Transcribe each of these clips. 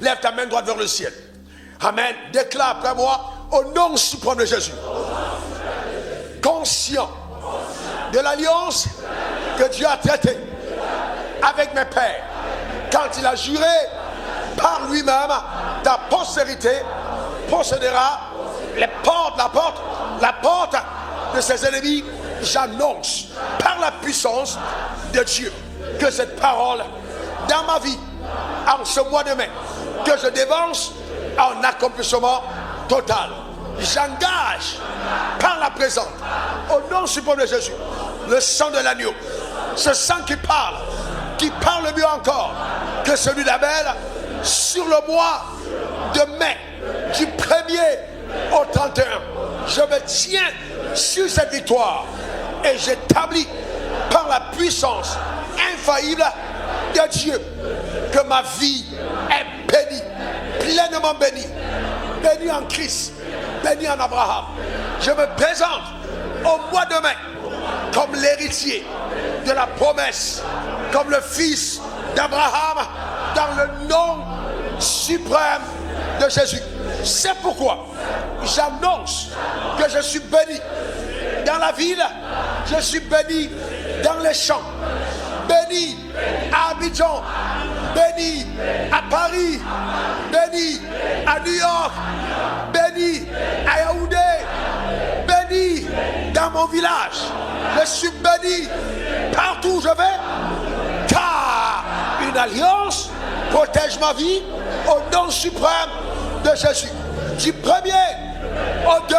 Lève ta main droite vers le ciel. Amen. Déclare après moi, au nom suprême de Jésus. Conscient de l'alliance que Dieu a traitée avec mes pères, quand il a juré par lui-même, ta postérité possédera la porte de ses ennemis. J'annonce par la puissance de Dieu que cette parole dans ma vie, en ce mois de mai, que je dévance en accomplissement total. J'engage par la présence, au nom suprême de Jésus, le sang de l'agneau, ce sang qui parle mieux encore que celui d'Abel, sur le mois de mai, du 1er au 31. Je me tiens sur cette victoire et j'établis par la puissance infaillible de Dieu que ma vie est bénie, pleinement bénie, bénie en Christ, bénie en Abraham. Je me présente au mois de mai comme l'héritier de la promesse, comme le fils d'Abraham, dans le nom suprême de Jésus. C'est pourquoi j'annonce que je suis béni dans la ville, je suis béni dans les champs, béni à Abidjan, béni à Paris, béni à New York, béni à Yaoundé, béni dans mon village. Je suis béni partout où je vais, car une alliance protège ma vie au nom suprême de Jésus. Du 1er au 2,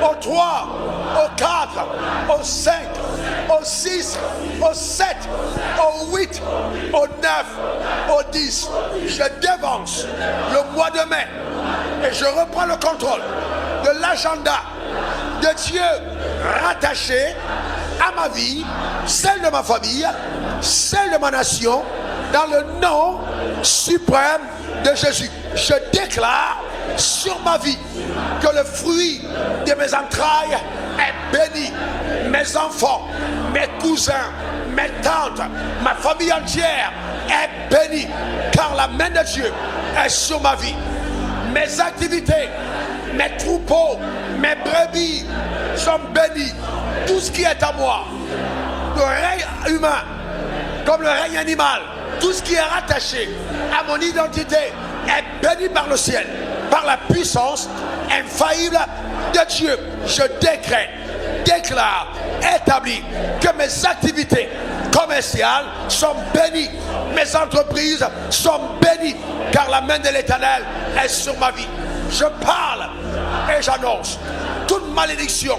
au 3, au 4, au 5, au 6, au 7, au 8, au 9, au 10. Je dévance le mois de mai et je reprends le contrôle de l'agenda de Dieu rattaché à ma vie, celle de ma famille, celle de ma nation, dans le nom suprême de Jésus. Je déclare sur ma vie que le fruit de mes entrailles est béni. Mes enfants, mes cousins, mes tantes, ma famille entière est bénie, car la main de Dieu est sur ma vie. Mes activités, mes troupeaux, mes brebis sont bénis. Tout ce qui est à moi, le règne humain comme le règne animal, tout ce qui est rattaché à mon identité est béni par le ciel, par la puissance infaillible de Dieu. Je décrète, déclare, établis que mes activités commerciales sont bénies, mes entreprises sont bénies, car la main de l'Éternel est sur ma vie. Je parle et j'annonce, toute malédiction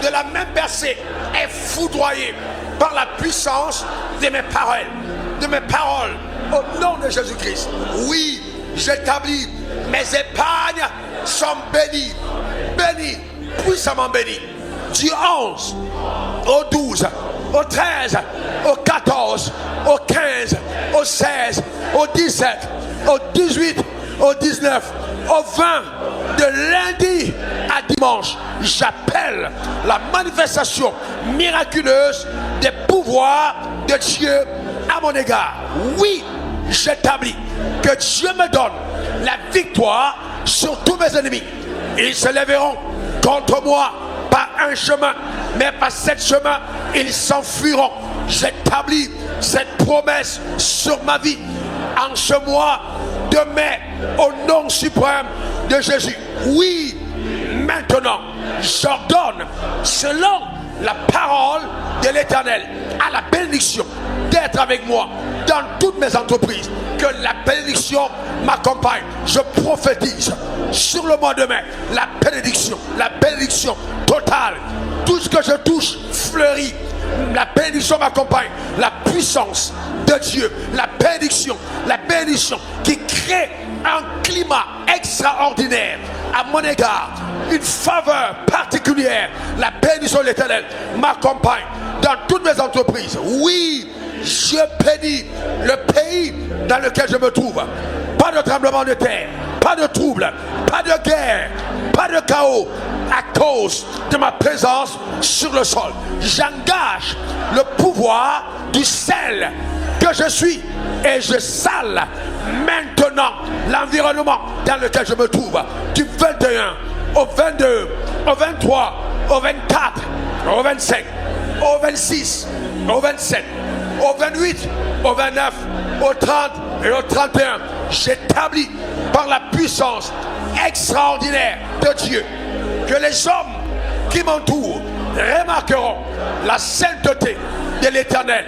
de la main percée est foudroyée par la puissance de mes paroles, au nom de Jésus-Christ. Oui, j'établis, mes épargnes sont bénies, puissamment bénies. Du 11 au 12, au 13, au 14, au 15, au 16, au 17, au 18, au 19, au 20, de lundi à dimanche, j'appelle la manifestation miraculeuse des pouvoirs de Dieu à mon égard. Oui, j'établis que Dieu me donne la victoire sur tous mes ennemis. Ils se lèveront contre moi par un chemin, mais par 7 chemins, ils s'enfuiront. J'établis cette promesse sur ma vie en ce mois de mai, au nom suprême de Jésus. Oui, maintenant, j'ordonne, selon la parole de l'Éternel, à la bénédiction d'être avec moi dans toutes mes entreprises, que la bénédiction m'accompagne. Je prophétise sur le mois de mai la bénédiction totale. Tout ce que je touche fleurit. La bénédiction m'accompagne. La puissance de Dieu, la bénédiction qui crée un climat extraordinaire à mon égard, une faveur particulière. La bénédiction de l'Éternel m'accompagne dans toutes mes entreprises. Oui, je bénis le pays dans lequel je me trouve. Pas de tremblement de terre, pas de trouble, pas de guerre, pas de chaos, à cause de ma présence sur le sol. J'engage le pouvoir du sel que je suis et je sale maintenant l'environnement dans lequel je me trouve, du 21 au 22, au 23, au 24, au 25, au 26, au 27, au 28, au 29, au 30 et au 31, j'établis par la puissance extraordinaire de Dieu que les hommes qui m'entourent remarqueront la sainteté de l'Éternel,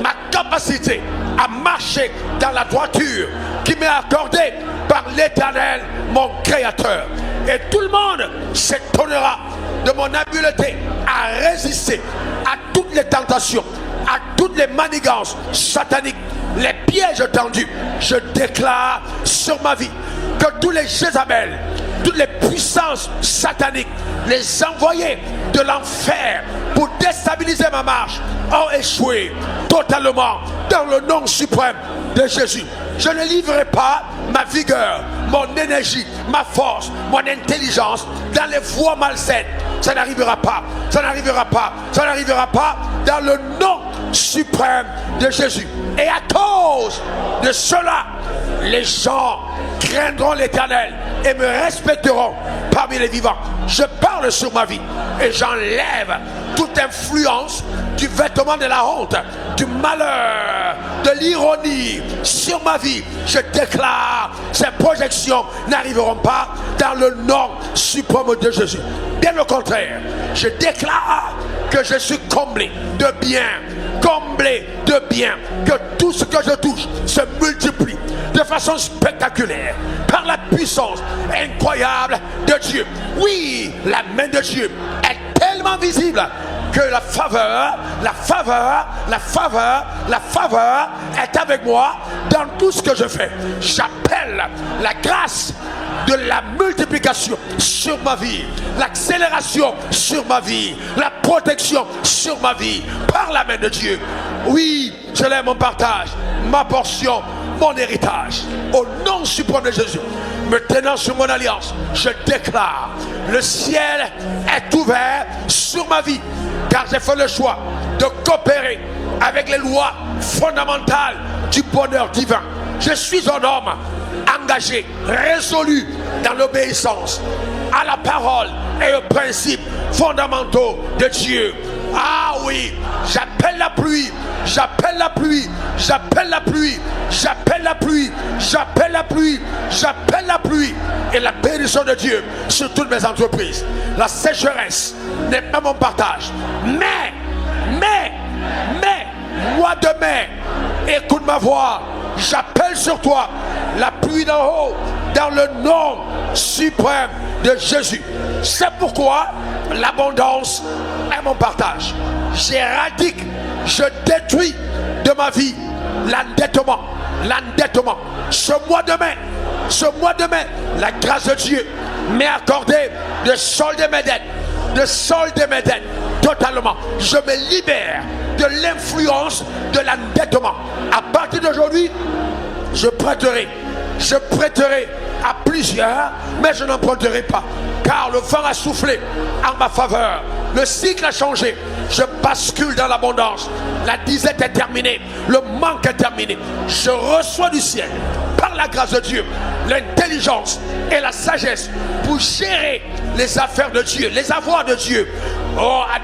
ma capacité à marcher dans la droiture qui m'est accordée par l'Éternel, mon Créateur. Et tout le monde s'étonnera de mon habileté à résister à toutes les tentations, à toutes les manigances sataniques, les pièges tendus. Je déclare sur ma vie que tous les Jézabel, toutes les puissances sataniques, les envoyés de l'enfer pour déstabiliser ma marche ont échoué totalement dans le nom suprême de Jésus. Je ne livrerai pas ma vigueur, mon énergie, ma force, mon intelligence dans les voies malsaines. Ça n'arrivera pas, ça n'arrivera pas, ça n'arrivera pas dans le nom suprême de Jésus. Et à cause de cela, les gens craindront l'Éternel et me respecteront parmi les vivants. Je parle sur ma vie et j'enlève toute influence du vêtement de la honte, du malheur, de l'ironie sur ma vie. Je déclare, ces projections n'arriveront pas dans le nom suprême de Jésus. Bien au contraire, je déclare que je suis comblé de bien, comblé de bien, que tout ce que je touche se multiplie de façon spectaculaire par la puissance incroyable de Dieu. Oui, la main de Dieu est tellement visible que la faveur est avec moi dans tout ce que je fais. J'appelle la grâce de la multiplication sur ma vie, l'accélération sur ma vie, la protection sur ma vie par la main de Dieu. Oui, je lève mon partage, ma portion, mon héritage au nom suprême de Jésus. Me tenant sur mon alliance, je déclare: le ciel est ouvert sur ma vie, car j'ai fait le choix de coopérer avec les lois fondamentales du bonheur divin. Je suis un homme engagé, résolu dans l'obéissance à la parole et aux principes fondamentaux de Dieu. Ah oui, j'appelle la pluie, j'appelle la pluie, j'appelle la pluie, j'appelle la pluie, j'appelle la pluie, j'appelle la pluie et la bénédiction de Dieu sur toutes mes entreprises. La sécheresse n'est pas mon partage, mais moi demain, écoute ma voix, j'appelle sur toi la pluie d'en haut dans le nom suprême de Jésus. C'est pourquoi l'abondance est mon partage. J'éradique, je détruis de ma vie l'endettement. Ce mois de mai, la grâce de Dieu m'est accordée de solder mes dettes, totalement. Je me libère de l'influence de l'endettement. À partir d'aujourd'hui, je prêterai à plusieurs, mais je n'emprunterai pas, car le vent a soufflé en ma faveur. Le cycle a changé. Je bascule dans l'abondance. La disette est terminée. Le manque est terminé. Je reçois du ciel, par la grâce de Dieu, l'intelligence et la sagesse pour gérer les affaires de Dieu, les avoirs de Dieu,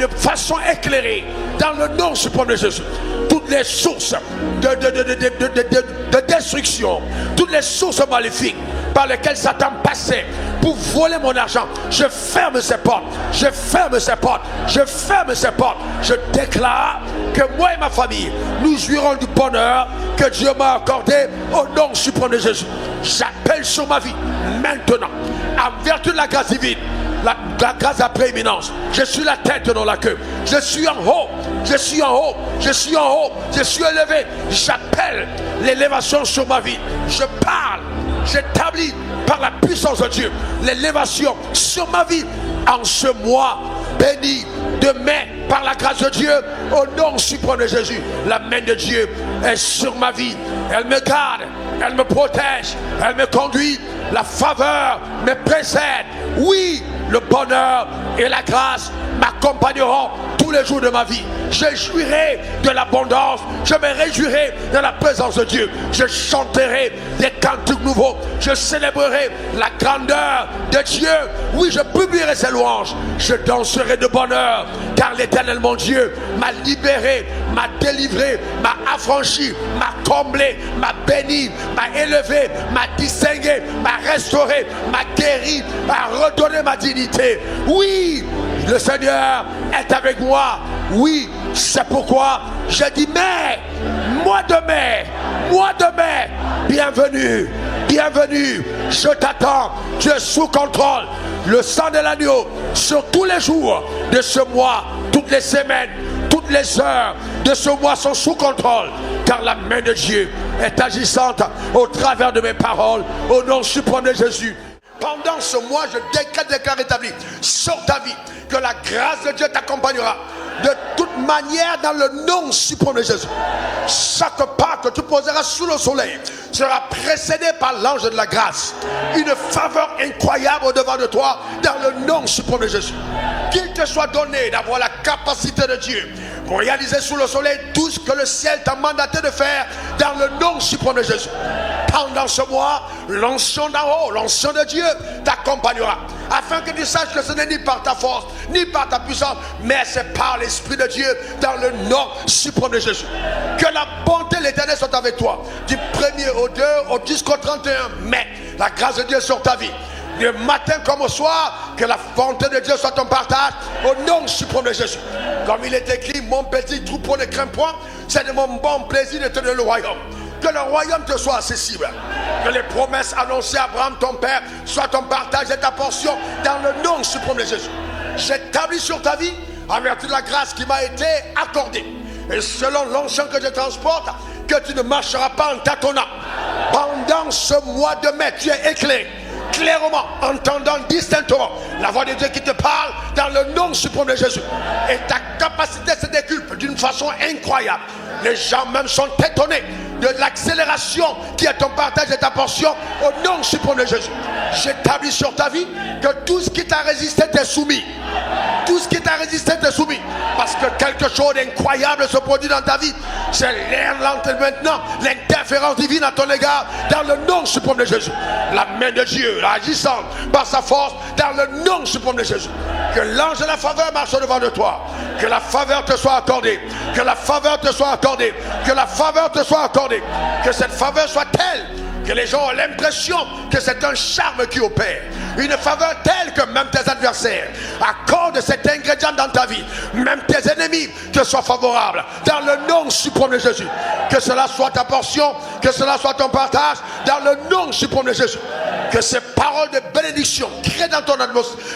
de façon éclairée, dans le nom suprême de Jésus. Toutes les sources de destruction, toutes les sources maléfiques par lesquelles Satan passait pour voler mon argent, je ferme ces portes, je ferme ces portes, je ferme ces portes. Je déclare que moi et ma famille, nous jouirons du bonheur que Dieu m'a accordé au nom suprême de Jésus. J'appelle sur ma vie maintenant, en vertu de la grâce divine, la grâce à prééminence. Je suis la tête, non la queue. Je suis en haut, je suis en haut, je suis en haut, je suis élevé. J'appelle l'élévation sur ma vie. Je parle, j'établis par la puissance de Dieu l'élévation sur ma vie en ce mois béni de mai par la grâce de Dieu au nom suprême de Jésus. La main de Dieu est sur ma vie. Elle me garde, elle me protège, elle me conduit. La faveur me précède. Oui, le bonheur et la grâce m'accompagneront tous les jours de ma vie. Je jouirai de l'abondance. Je me réjouirai de la présence de Dieu. Je chanterai des cantiques nouveaux. Je célébrerai la grandeur de Dieu. Oui, je publierai ses louanges. Je danserai de bonheur, car l'Éternel mon Dieu m'a libéré, m'a délivré, m'a affranchi, m'a comblé, m'a béni, m'a élevé, m'a distingué, m'a restauré, m'a guéri, m'a redonné ma dignité. Oui, le Seigneur est avec moi. Oui, c'est pourquoi je dis mais, mois de mai, bienvenue, bienvenue, je t'attends, tu es sous contrôle. Le sang de l'agneau sur tous les jours de ce mois, toutes les semaines, toutes les heures de ce mois sont sous contrôle, car la main de Dieu est agissante au travers de mes paroles, au nom suprême de Jésus. Pendant ce mois, je déclare établi sur ta vie que la grâce de Dieu t'accompagnera de toute manière dans le nom suprême de Jésus. Chaque pas que tu poseras sous le soleil sera précédé par l'ange de la grâce. Une faveur incroyable au-devant de toi dans le nom suprême de Jésus. Qu'il te soit donné d'avoir la capacité de Dieu pour réaliser sous le soleil tout ce que le ciel t'a mandaté de faire dans le nom suprême de Jésus. Pendant ce mois, l'onction d'en haut, l'onction de Dieu t'accompagnera, afin que tu saches que ce n'est ni par ta force, ni par ta puissance, mais c'est par l'Esprit de Dieu dans le nom suprême de Jésus. Que la bonté de l'Éternel soit avec toi, du 1er au 2 jusqu'au 31 mai. La grâce de Dieu sur ta vie. Le matin comme au soir, que la bonté de Dieu soit ton partage au nom suprême de Jésus. Comme il est écrit, mon petit troupeau ne craint point, c'est de mon bon plaisir de te donner le royaume. Que le royaume te soit accessible. Que les promesses annoncées à Abraham, ton père, soient ton partage et ta portion dans le nom suprême de Jésus. J'établis sur ta vie, en vertu de la grâce qui m'a été accordée, et selon l'onction que je transporte, que tu ne marcheras pas en tâtonnant. Pendant ce mois de mai, tu es éclairé, clairement, entendant distinctement la voix de Dieu qui te parle dans le nom suprême de Jésus. Et ta capacité se décuple d'une façon incroyable. Les gens même sont étonnés de l'accélération qui est ton partage et ta portion au nom suprême de Jésus. J'établis sur ta vie que tout ce qui t'a résisté t'est soumis. Tout ce qui t'a résisté t'est soumis. Parce que quelque chose d'incroyable se produit dans ta vie. C'est maintenant l'interférence divine à ton égard dans le nom suprême de Jésus. La main de Dieu agissant par sa force dans le nom suprême de Jésus. Que l'ange de la faveur marche devant de toi. Que la faveur te soit accordée. Que la faveur te soit accordée. Que la faveur te soit accordée. Que cette faveur soit telle que les gens ont l'impression que c'est un charme qui opère. Une faveur telle que même tes adversaires accordent cet ingrédient dans ta vie. Même tes ennemis te soient favorables. Dans le nom suprême de Jésus. Que cela soit ta portion. Que cela soit ton partage. Dans le nom suprême de Jésus. Que ces paroles de bénédiction créent dans ton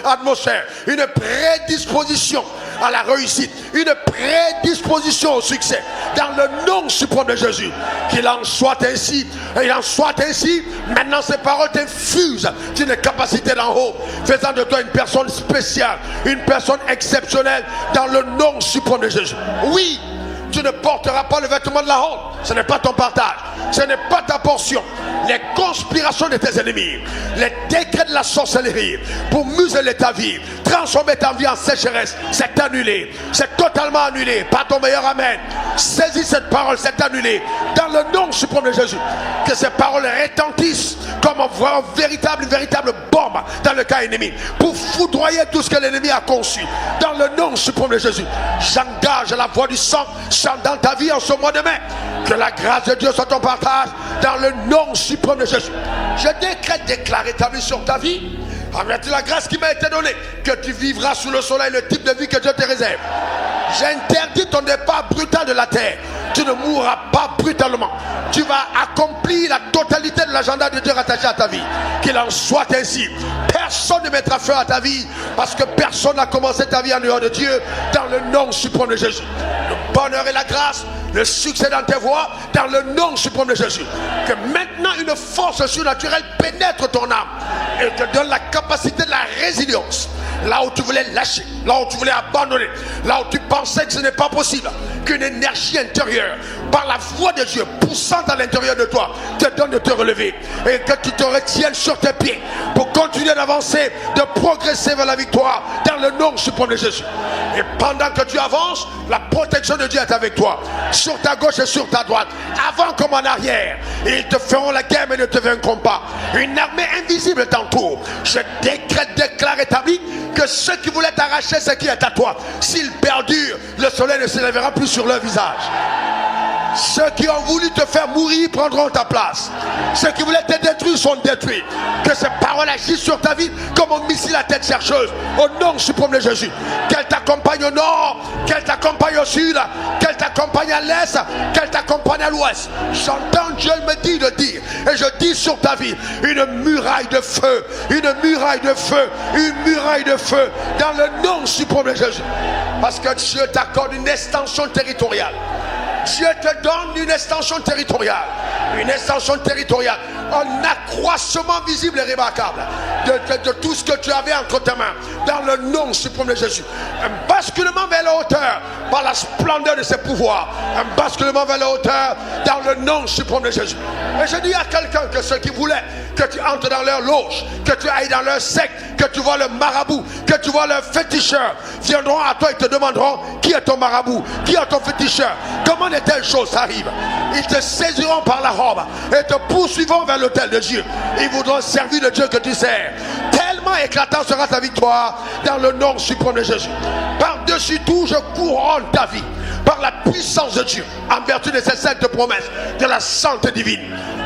atmosphère une prédisposition à la réussite. Une prédisposition au succès. Dans le nom suprême de Jésus. Qu'il en soit ainsi. Et il en soit ainsi. Maintenant ces paroles t'infusent d'une capacité d'en haut, faisant de toi une personne spéciale, une personne exceptionnelle dans le nom suprême de Jésus. Oui, tu ne porteras pas le vêtement de la honte. Ce n'est pas ton partage. Ce n'est pas ta portion. Les conspirations de tes ennemis, les décrets de la sorcellerie pour museler ta vie, transformer ta vie en sécheresse, c'est annulé. C'est totalement annulé. Par ton meilleur amen. Saisis cette parole, c'est annulé. Dans le nom suprême de Jésus. Que ces paroles retentissent comme une véritable bombe dans le cas ennemi. Pour foudroyer tout ce que l'ennemi a conçu. Dans le nom suprême de Jésus. J'engage la voix du sang dans ta vie en ce mois de mai. Que la grâce de Dieu soit ton partage dans le nom suprême de Jésus. Je déclare établi sur ta vie, en vertu de la grâce qui m'a été donnée, que tu vivras sous le soleil le type de vie que Dieu te réserve. J'interdis ton départ brutal de la terre. Tu ne mourras pas brutalement. Tu vas accomplir la totalité de l'agenda de Dieu rattaché à ta vie. Qu'il en soit ainsi. Personne ne mettra feu à ta vie parce que personne n'a commencé ta vie en dehors de Dieu dans le nom suprême de Jésus. Le bonheur et la grâce, le succès dans tes voies dans le nom suprême de Jésus. Que maintenant une force surnaturelle pénètre ton âme et te donne la capacité de la résilience. Là où tu voulais lâcher, là où tu voulais abandonner, là où tu pensais que ce n'est pas possible, qu'une énergie intérieure par la voix de Dieu poussant à l'intérieur de toi, te donne de te relever et que tu te retiennes sur tes pieds pour continuer d'avancer, de progresser vers la victoire dans le nom suprême de Jésus. Et pendant que tu avances, la protection de Dieu est avec toi, sur ta gauche et sur ta droite, avant comme en arrière. Et ils te feront la guerre mais ne te vaincront pas. Une armée invisible t'entoure. Je déclare établi que ceux qui voulaient t'arracher ce qui est à toi, s'ils perdurent, le soleil ne s'élèvera plus sur leur visage. Ceux qui ont voulu te faire mourir prendront ta place. Ceux qui voulaient te détruire sont détruits. Que ces paroles agissent sur ta vie comme un missile à tête chercheuse. Au nom suprême de Jésus. Qu'elle t'accompagne au nord, qu'elle t'accompagne au sud, qu'elle t'accompagne à l'est, qu'elle t'accompagne à l'ouest. J'entends Dieu me dire de dire. Et je dis sur ta vie une muraille de feu, une muraille de feu, une muraille de feu dans le nom suprême de Jésus. Parce que Dieu t'accorde une extension territoriale. Dieu te donne une extension territoriale. Une extension territoriale. Un accroissement visible et remarquable de tout ce que tu avais entre tes mains. Dans le nom suprême de Jésus. Un basculement vers la hauteur par la splendeur de ses pouvoirs. Un basculement vers la hauteur dans le nom suprême de Jésus. Et je dis à quelqu'un que ceux qui voulaient que tu entres dans leur loge, que tu ailles dans leur secte, que tu vois le marabout, que tu vois le féticheur, viendront à toi et te demanderont qui est ton marabout, qui est ton féticheur, comment de telles choses arrivent. Ils te saisiront par la robe et te poursuivront vers l'autel de Dieu. Ils voudront servir le Dieu que tu sers. Tellement éclatant sera ta victoire dans le nom suprême de Jésus. Par-dessus tout, je couronne ta vie par la puissance de Dieu, en vertu de ces saintes promesses, de la santé divine,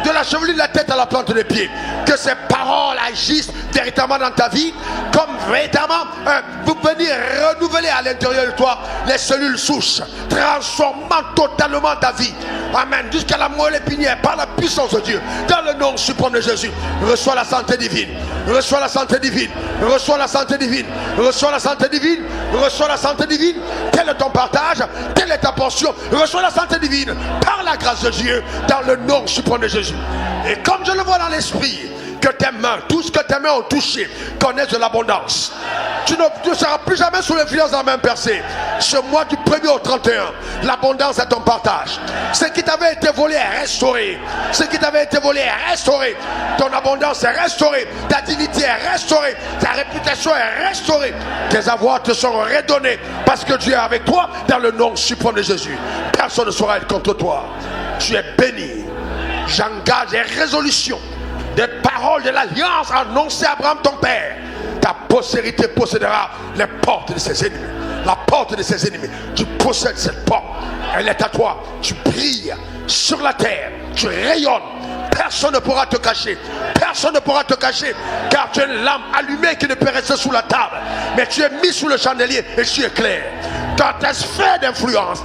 de la chevelure de la tête à la plante des pieds. Que ces paroles agissent véritablement dans ta vie, comme véritablement vous venir renouveler à l'intérieur de toi les cellules souches, transformant totalement ta vie. Amen. Jusqu'à la moelle épinière, par la puissance de Dieu, dans le nom suprême de Jésus. Reçois la santé divine. Reçois la santé divine. Reçois la santé divine. Reçois la santé divine. Reçois la santé divine. Tel est ton partage. Telle est ta portion. Reçois la santé divine par la grâce de Dieu, dans le nom suprême de Jésus. Et comme je le vois dans l'esprit, que tes mains, tout ce que tes mains ont touché, connaissent de l'abondance. Tu ne seras plus jamais sous l'influence de la main percée. Ce mois du 1er au 31, l'abondance est ton partage. Ce qui t'avait été volé est restauré. Ce qui t'avait été volé est restauré. Ton abondance est restaurée. Ta dignité est restaurée. Ta réputation est restaurée. Tes avoirs te seront redonnés parce que Dieu est avec toi dans le nom suprême de Jésus. Personne ne saura être contre toi. Tu es béni. J'engage des résolutions, des paroles de l'alliance annoncées à Abraham ton père. Ta postérité possédera les portes de ses ennemis. La porte de ses ennemis. Tu possèdes cette porte. Elle est à toi. Tu brilles sur la terre. Tu rayonnes. Personne ne pourra te cacher. Personne ne pourra te cacher. Car tu es une lampe allumée qui ne peut rester sous la table. Mais tu es mis sous le chandelier et tu éclaires. Ta sphère d'influence,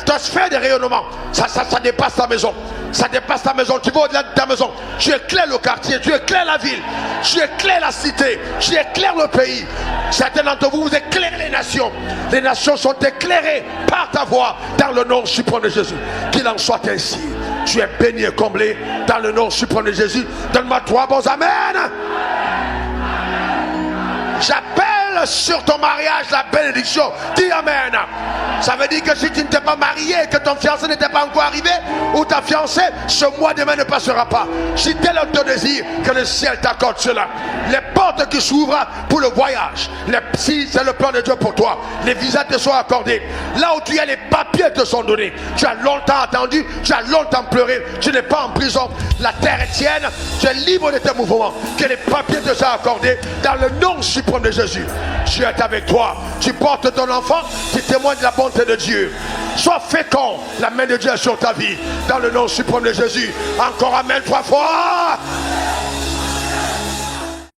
ta sphère de rayonnement, ça dépasse ta maison. Ça dépasse ta maison. Tu vas au-delà de ta maison. Tu éclaires le quartier. Tu éclaires la ville. Tu éclaires la cité. Tu éclaires le pays. Certains d'entre vous, vous éclairez les nations. Les nations sont éclairées par ta voix dans le nom suprême de Jésus. Qu'il en soit ainsi. Tu es béni et comblé dans le nom suprême de Jésus. Donne-moi 3 bons amen. J'appelle sur ton mariage la bénédiction. Dis amen. Ça veut dire que si tu ne t'es pas marié, que ton fiancé n'était pas encore arrivé, ou ta fiancée, ce mois demain ne passera pas. Si tel est ton désir, que le ciel t'accorde cela. Les portes qui s'ouvrent pour le voyage, si c'est le plan de Dieu pour toi, les visas te sont accordés. Là où tu es, les papiers te sont donnés. Tu as longtemps attendu, tu as longtemps pleuré, tu n'es pas en prison. La terre est tienne, tu es libre de tes mouvements. Que les papiers te soient accordés dans le nom suprême de Jésus. Dieu est avec toi. Tu portes ton enfant, tu témoignes de la bonté de Dieu. Sois fécond, la main de Dieu est sur ta vie. Dans le nom suprême de Jésus. Encore amen 3 fois.